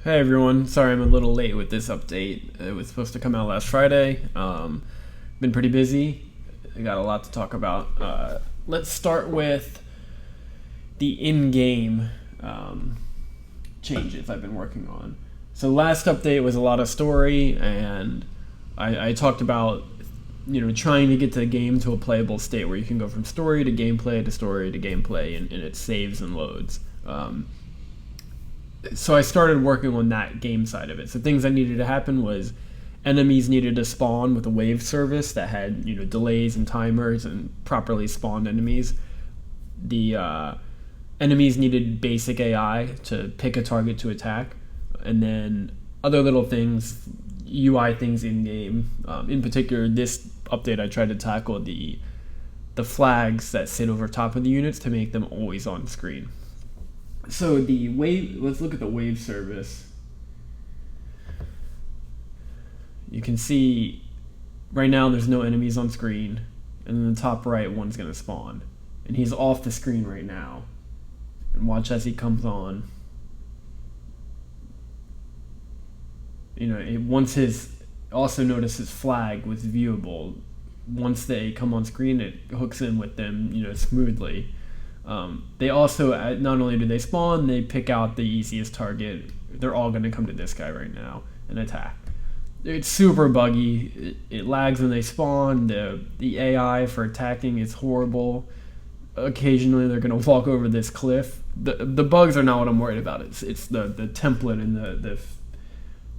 Hey everyone, sorry I'm a little late with this update. It was supposed to come out last Friday. Been pretty busy. I got a lot to talk about. Let's start with the in-game changes I've been working on. So last update was a lot of story, and I talked about trying to get the game to a playable state where you can go from story to gameplay to story to gameplay, and it saves and loads. So I started working on that game side of it. So things that needed to happen was enemies needed to spawn with a wave service that had delays and timers and properly spawned enemies. The enemies needed basic AI to pick a target to attack, and then other little things, UI things in game. In particular, this update I tried to tackle the flags that sit over top of the units to make them always on screen. So the wave, let's look at the wave service. You can see right now there's no enemies on screen, and in the top right one's going to spawn. And he's off the screen right now. And watch as he comes on. Also notice his flag was viewable. Once they come on screen, it hooks in with them, smoothly. They also, not only do they spawn, they pick out the easiest target. They're all going to come to this guy right now and attack. It's super buggy. It lags when they spawn. The AI for attacking is horrible. Occasionally they're going to walk over this cliff. The bugs are not what I'm worried about. It's the template and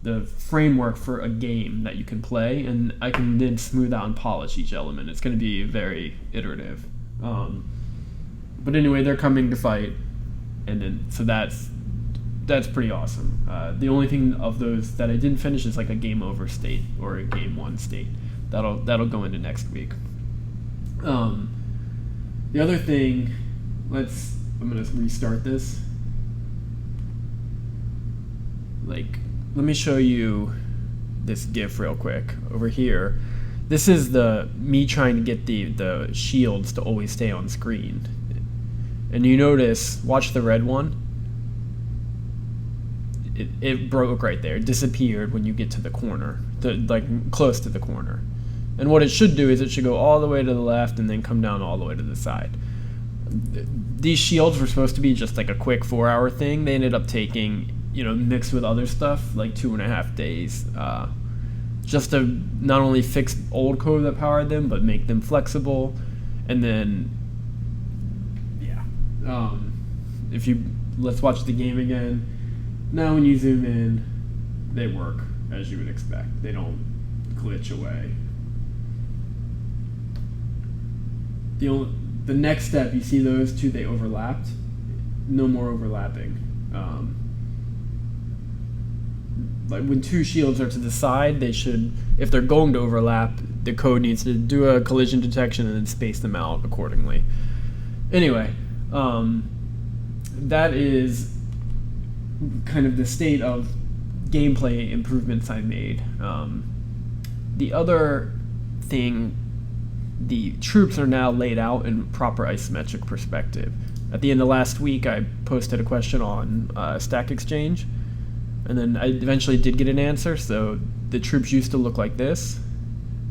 the framework for a game that you can play, and I can then smooth out and polish each element. It's going to be very iterative. But anyway, they're coming to fight, and then so that's pretty awesome. The only thing of those that I didn't finish is like a game over state or a game one state. That'll go into next week. The other thing, I'm gonna restart this. Let me show you this GIF real quick over here. This is me trying to get the shields to always stay on screen. And you notice, watch the red one. It broke right there. It disappeared when you get to the corner, close to the corner. And what it should do is it should go all the way to the left and then come down all the way to the side. These shields were supposed to be just like a quick 4-hour thing. They ended up taking, mixed with other stuff, like 2.5 days. Just to not only fix old code that powered them, but make them flexible. And then let's watch the game again. Now when you zoom in, they work as you would expect. They don't glitch away. The next step, you see those two, they overlapped. No more overlapping. When two shields are to the side, they should, if they're going to overlap, the code needs to do a collision detection and then space them out accordingly. Anyway, that is kind of the state of gameplay improvements I made. The other thing, the troops are now laid out in proper isometric perspective. At the end of last week, I posted a question on Stack Exchange, and then I eventually did get an answer. So the troops used to look like this,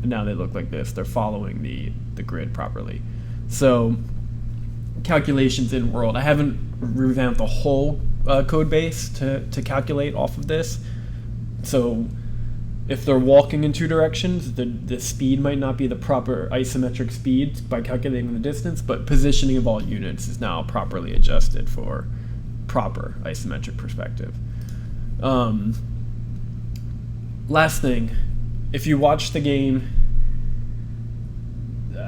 and now they look like this. They're following the grid properly. So calculations in world. I haven't revamped the whole code base to calculate off of this. So if they're walking in two directions, the speed might not be the proper isometric speed by calculating the distance, but positioning of all units is now properly adjusted for proper isometric perspective. Last thing, if you watch the game,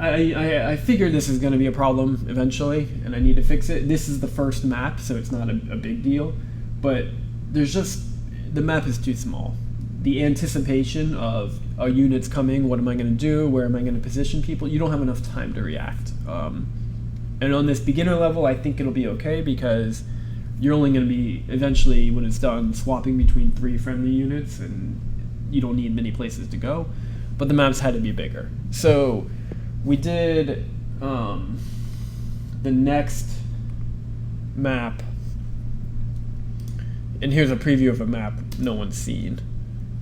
I figured this is going to be a problem eventually, and I need to fix it. This is the first map, so it's not a big deal, but the map is too small. The anticipation of units coming, what am I going to do, where am I going to position people, you don't have enough time to react. And on this beginner level, I think it'll be okay, because you're only going to be, eventually, when it's done, swapping between 3 friendly units, and you don't need many places to go, but the maps had to be bigger. So we did the next map And here's a preview of a map no one's seen,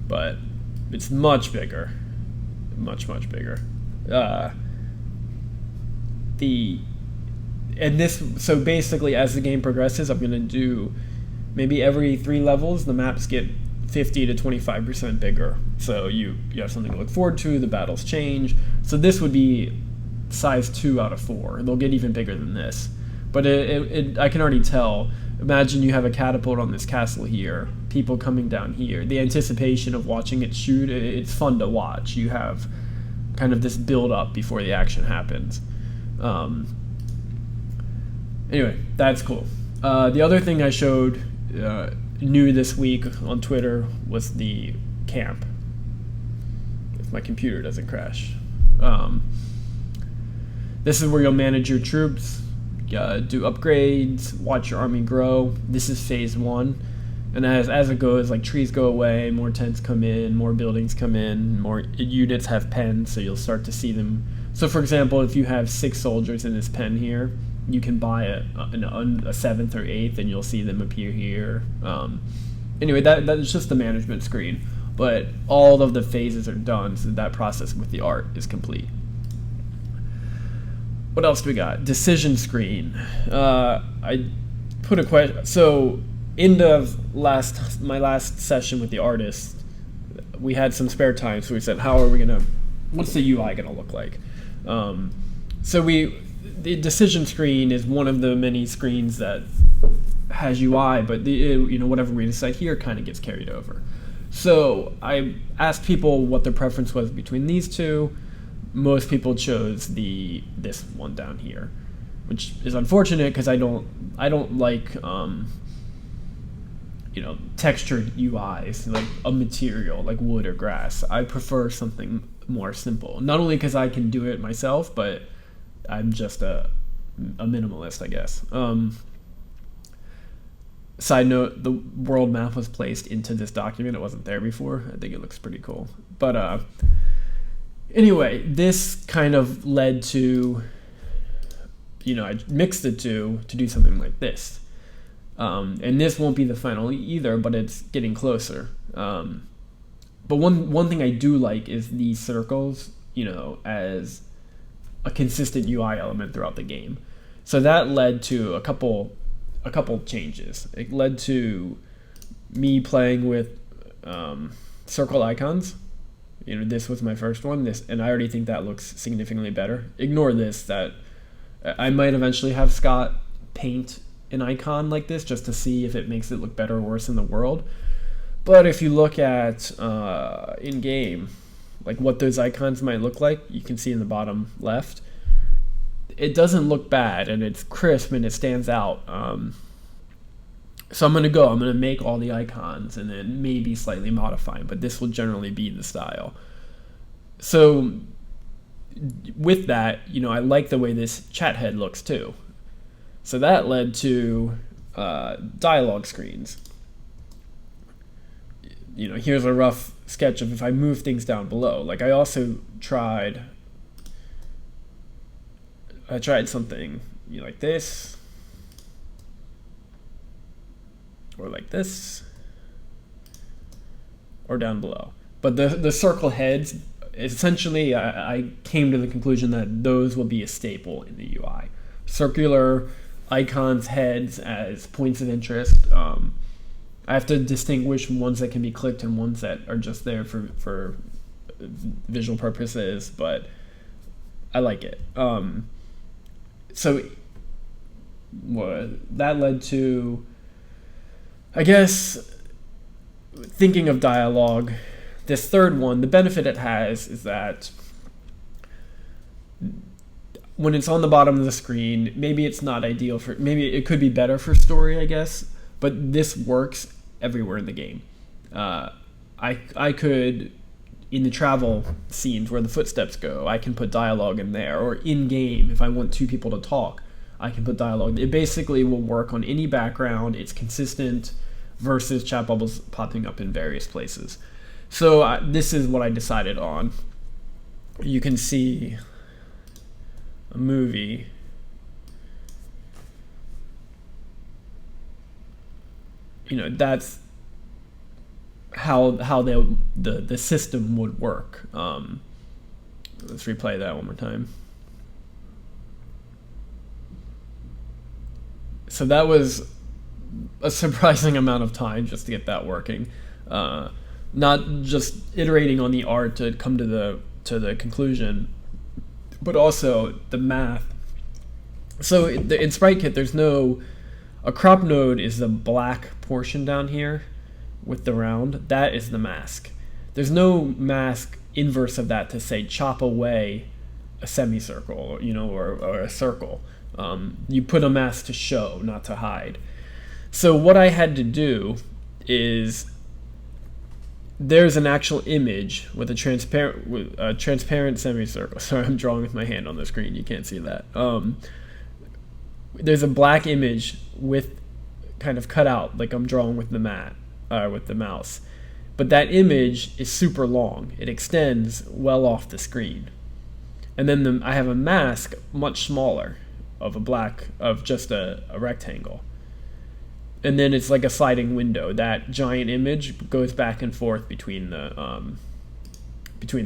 but it's much bigger, much bigger. So basically, as the game progresses, I'm gonna do maybe every 3 levels the maps get 50 to 25% bigger. So you have something to look forward to. The battles change. So this would be size 2 out of 4. They'll get even bigger than this. But I can already tell. Imagine you have a catapult on this castle here, people coming down here. The anticipation of watching it shoot, it's fun to watch. You have kind of this build up before the action happens. Anyway, that's cool. The other thing I showed new this week on Twitter was the camp. If my computer doesn't crash. This is where you'll manage your troops, do upgrades, watch your army grow. This is phase 1. And as it goes, like trees go away, more tents come in, more buildings come in, more units have pens, so you'll start to see them. So for example, if you have 6 soldiers in this pen here, you can buy a 7th or 8th and you'll see them appear here. Anyway, that's just the management screen, but all of the phases are done, so that process with the art is complete. What else do we got? Decision screen. I put a question. So in my last session with the artist, we had some spare time, so we said, what's the UI gonna look like? The decision screen is one of the many screens that has UI, but whatever we decide here kind of gets carried over. So I asked people what their preference was between these two. Most people chose this one down here, which is unfortunate because I don't like textured UIs like a material like wood or grass. I prefer something more simple. Not only because I can do it myself, but I'm just a minimalist, I guess. Side note, the world map was placed into this document. It wasn't there before. I think it looks pretty cool. But anyway, this kind of led to, I mixed the two to do something like this. And this won't be the final either, but it's getting closer. But one thing I do like is these circles, as a consistent UI element throughout the game. So that led to a couple changes. It led to me playing with circle icons. This was my first one. And I already think that looks significantly better. Ignore this. That I might eventually have Scott paint an icon like this just to see if it makes it look better or worse in the world. But if you look at in game, like what those icons might look like, you can see in the bottom left. It doesn't look bad, and it's crisp, and it stands out. So I'm going to make all the icons, and then maybe slightly modify them, but this will generally be the style. So with that, I like the way this chat head looks too. So that led to dialogue screens. Here's a rough sketch of if I move things down below. Like I also tried something like this, or like this, or down below. But the circle heads, essentially, I came to the conclusion that those will be a staple in the UI. Circular icons, heads as points of interest. I have to distinguish ones that can be clicked and ones that are just there for visual purposes, but I like it. So that led to, I guess, thinking of dialogue. This third one, the benefit it has is that when it's on the bottom of the screen, maybe it's not ideal maybe it could be better for story, I guess, but this works everywhere in the game. I could, in the travel scenes where the footsteps go, I can put dialogue in there, or in game, if I want 2 people to talk, I can put dialogue. It basically will work on any background. It's consistent versus chat bubbles popping up in various places. So this is what I decided on. You can see a movie. that's how the system would work. Let's replay that one more time. So that was a surprising amount of time just to get that working. Not just iterating on the art to come to the conclusion, but also the math. So in SpriteKit, there's a crop node is the black portion down here with the round. That is the mask. There's no mask inverse of that to say chop away a semicircle, or a circle. You put a mask to show, not to hide. So what I had to do is, there's an actual image with a transparent semicircle. Sorry, I'm drawing with my hand on the screen. You can't see that. There's a black image with kind of cut out, like I'm drawing with the mouse. But that image is super long. It extends well off the screen. And then I have a mask much smaller of just a rectangle. And then it's like a sliding window. That giant image goes back and forth between the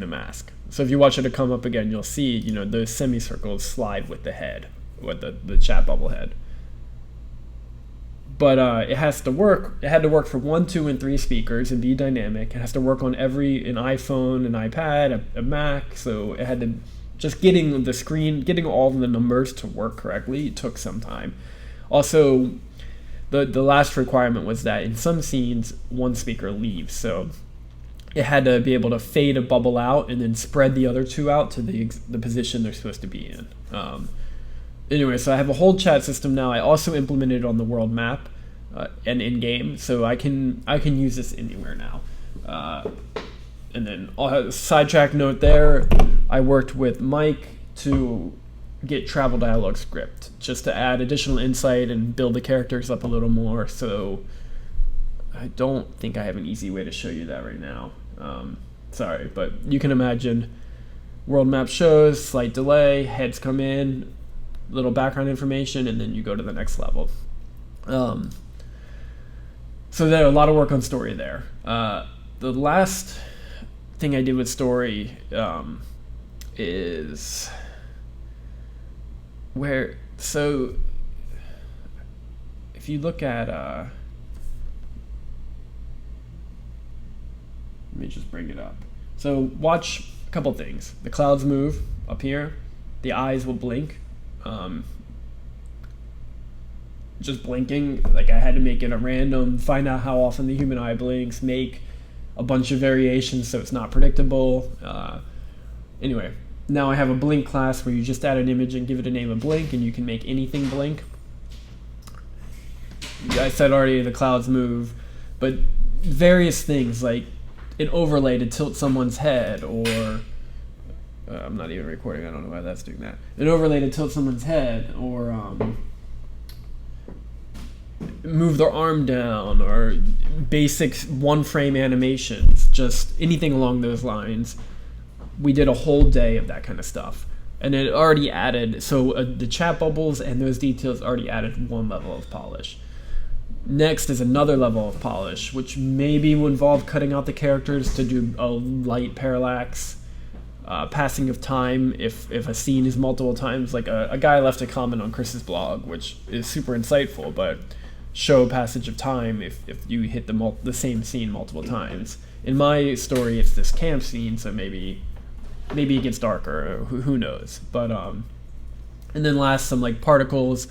mask. So if you watch it come up again, you'll see, those semicircles slide with the head, with the chat bubble head. But it has to work. It had to work for 1, 2, and 3 speakers and be dynamic. It has to work on an iPhone, an iPad, a Mac. So it had to just getting all of the numbers to work correctly. It took some time. Also, the last requirement was that in some scenes, one speaker leaves. So it had to be able to fade a bubble out and then spread the other two out to the position they're supposed to be in. Anyway, so I have a whole chat system now. I also implemented it on the world map and in-game, so I can use this anywhere now. And then a sidetrack note there, I worked with Mike to get travel dialogue script, just to add additional insight and build the characters up a little more. So I don't think I have an easy way to show you that right now. Sorry, but you can imagine world map shows, slight delay, heads come in, little background information, and then you go to the next level. So there's a lot of work on story there. The last thing I did with story is so if you look at let me just bring it up. So watch a couple things. The clouds move up here, the eyes will blink. Just blinking, like I had to make it a random, find out how often the human eye blinks, make a bunch of variations so it's not predictable. Anyway, now I have a blink class where you just add an image and give it a name of blink, and you can make anything blink. I said already the clouds move, but various things like an overlay to tilt someone's head, or I'm not even recording, I don't know why that's doing that. An overlay to tilt someone's head, or move their arm down, or basic one-frame animations, just anything along those lines. We did a whole day of that kind of stuff. And it already added, so the chat bubbles and those details already added one level of polish. Next is another level of polish, which maybe will involve cutting out the characters to do a light parallax. Passing of time, if a scene is multiple times, like a guy left a comment on Chris's blog, which is super insightful, but show passage of time if you hit the same scene multiple times. In my story, it's this camp scene, so maybe it gets darker, who knows. But and then last, some like particles.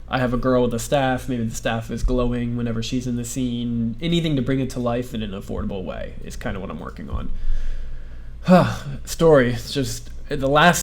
I have a girl with a staff, maybe the staff is glowing whenever she's in the scene. Anything to bring it to life in an affordable way is kind of what I'm working on. Story, it's just the last